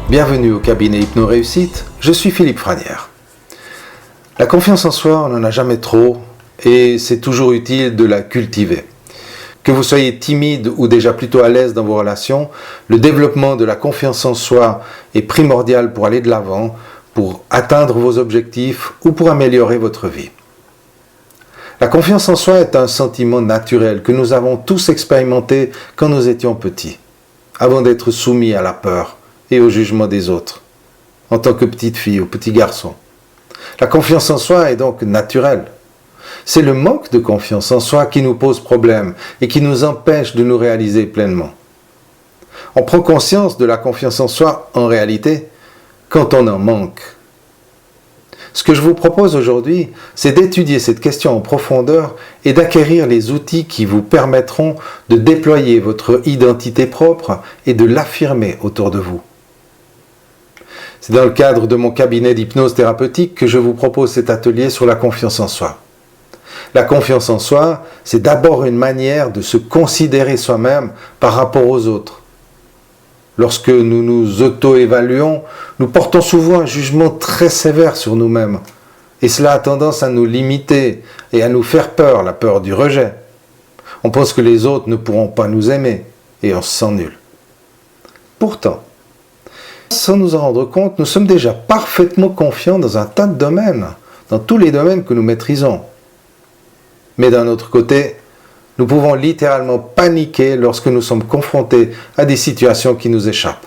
Bienvenue au cabinet Hypno-Réussite, je suis Philippe Franière. La confiance en soi, on n'en a jamais trop et c'est toujours utile de la cultiver. Que vous soyez timide ou déjà plutôt à l'aise dans vos relations, le développement de la confiance en soi est primordial pour aller de l'avant, pour atteindre vos objectifs ou pour améliorer votre vie. La confiance en soi est un sentiment naturel que nous avons tous expérimenté quand nous étions petits, avant d'être soumis à la peur et au jugement des autres, en tant que petite fille ou petit garçon. La confiance en soi est donc naturelle. C'est le manque de confiance en soi qui nous pose problème et qui nous empêche de nous réaliser pleinement. On prend conscience de la confiance en soi, en réalité, quand on en manque. Ce que je vous propose aujourd'hui, c'est d'étudier cette question en profondeur et d'acquérir les outils qui vous permettront de déployer votre identité propre et de l'affirmer autour de vous. C'est dans le cadre de mon cabinet d'hypnose thérapeutique que je vous propose cet atelier sur la confiance en soi. La confiance en soi, c'est d'abord une manière de se considérer soi-même par rapport aux autres. Lorsque nous nous auto-évaluons, nous portons souvent un jugement très sévère sur nous-mêmes. Et cela a tendance à nous limiter et à nous faire peur, la peur du rejet. On pense que les autres ne pourront pas nous aimer et on se sent nul. Pourtant, sans nous en rendre compte, nous sommes déjà parfaitement confiants dans un tas de domaines, dans tous les domaines que nous maîtrisons. Mais d'un autre côté, nous pouvons littéralement paniquer lorsque nous sommes confrontés à des situations qui nous échappent.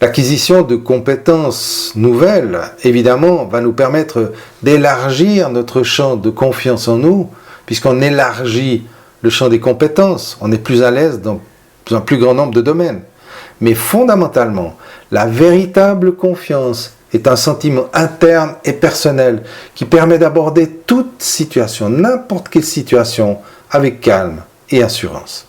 L'acquisition de compétences nouvelles, évidemment, va nous permettre d'élargir notre champ de confiance en nous, puisqu'on élargit le champ des compétences, on est plus à l'aise dans un plus grand nombre de domaines. Mais fondamentalement, la véritable confiance est un sentiment interne et personnel qui permet d'aborder toute situation, n'importe quelle situation, avec calme et assurance.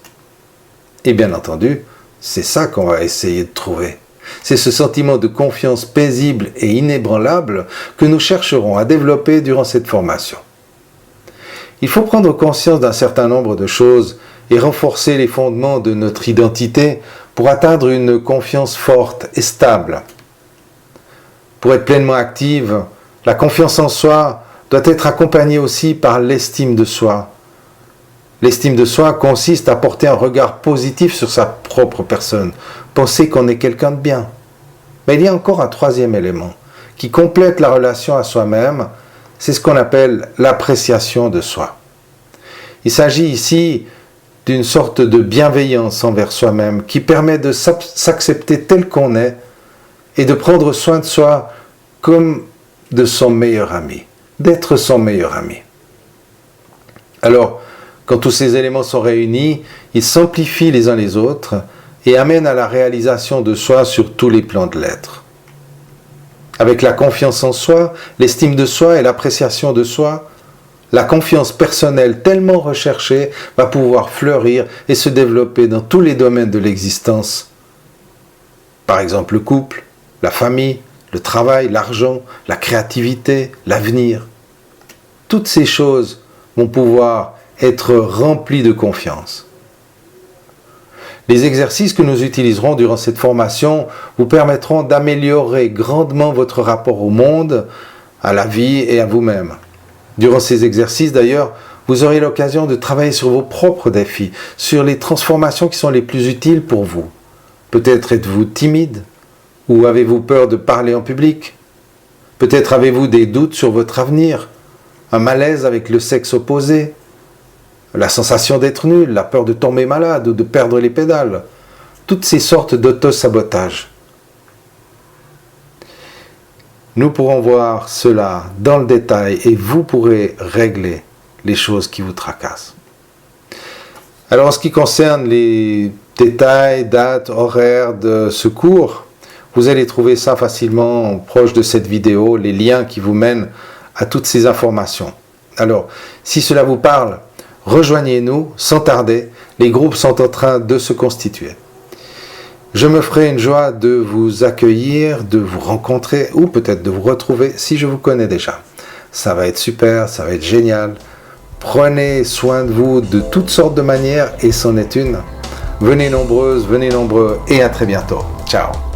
Et bien entendu, c'est ça qu'on va essayer de trouver. C'est ce sentiment de confiance paisible et inébranlable que nous chercherons à développer durant cette formation. Il faut prendre conscience d'un certain nombre de choses et renforcer les fondements de notre identité pour atteindre une confiance forte et stable. Pour être pleinement active, la confiance en soi doit être accompagnée aussi par l'estime de soi. L'estime de soi consiste à porter un regard positif sur sa propre personne, penser qu'on est quelqu'un de bien. Mais il y a encore un troisième élément qui complète la relation à soi-même, c'est ce qu'on appelle l'appréciation de soi. Il s'agit ici d'une sorte de bienveillance envers soi-même qui permet de s'accepter tel qu'on est et de prendre soin de soi comme de son meilleur ami, d'être son meilleur ami. Alors, quand tous ces éléments sont réunis, ils s'amplifient les uns les autres et amènent à la réalisation de soi sur tous les plans de l'être. Avec la confiance en soi, l'estime de soi et l'appréciation de soi, la confiance personnelle tellement recherchée va pouvoir fleurir et se développer dans tous les domaines de l'existence. Par exemple le couple, la famille, le travail, l'argent, la créativité, l'avenir. Toutes ces choses vont pouvoir être remplies de confiance. Les exercices que nous utiliserons durant cette formation vous permettront d'améliorer grandement votre rapport au monde, à la vie et à vous-même. Durant ces exercices, d'ailleurs, vous aurez l'occasion de travailler sur vos propres défis, sur les transformations qui sont les plus utiles pour vous. Peut-être êtes-vous timide, ou avez-vous peur de parler en public? Peut-être avez-vous des doutes sur votre avenir, un malaise avec le sexe opposé, la sensation d'être nul, la peur de tomber malade ou de perdre les pédales. Toutes ces sortes d'auto-sabotage. Nous pourrons voir cela dans le détail et vous pourrez régler les choses qui vous tracassent. Alors en ce qui concerne les détails, dates, horaires de ce cours, vous allez trouver ça facilement proche de cette vidéo, les liens qui vous mènent à toutes ces informations. Alors, si cela vous parle, rejoignez-nous sans tarder, les groupes sont en train de se constituer. Je me ferai une joie de vous accueillir, de vous rencontrer ou peut-être de vous retrouver si je vous connais déjà. Ça va être super, ça va être génial. Prenez soin de vous de toutes sortes de manières et c'en est une. Venez nombreuses, venez nombreux et à très bientôt. Ciao.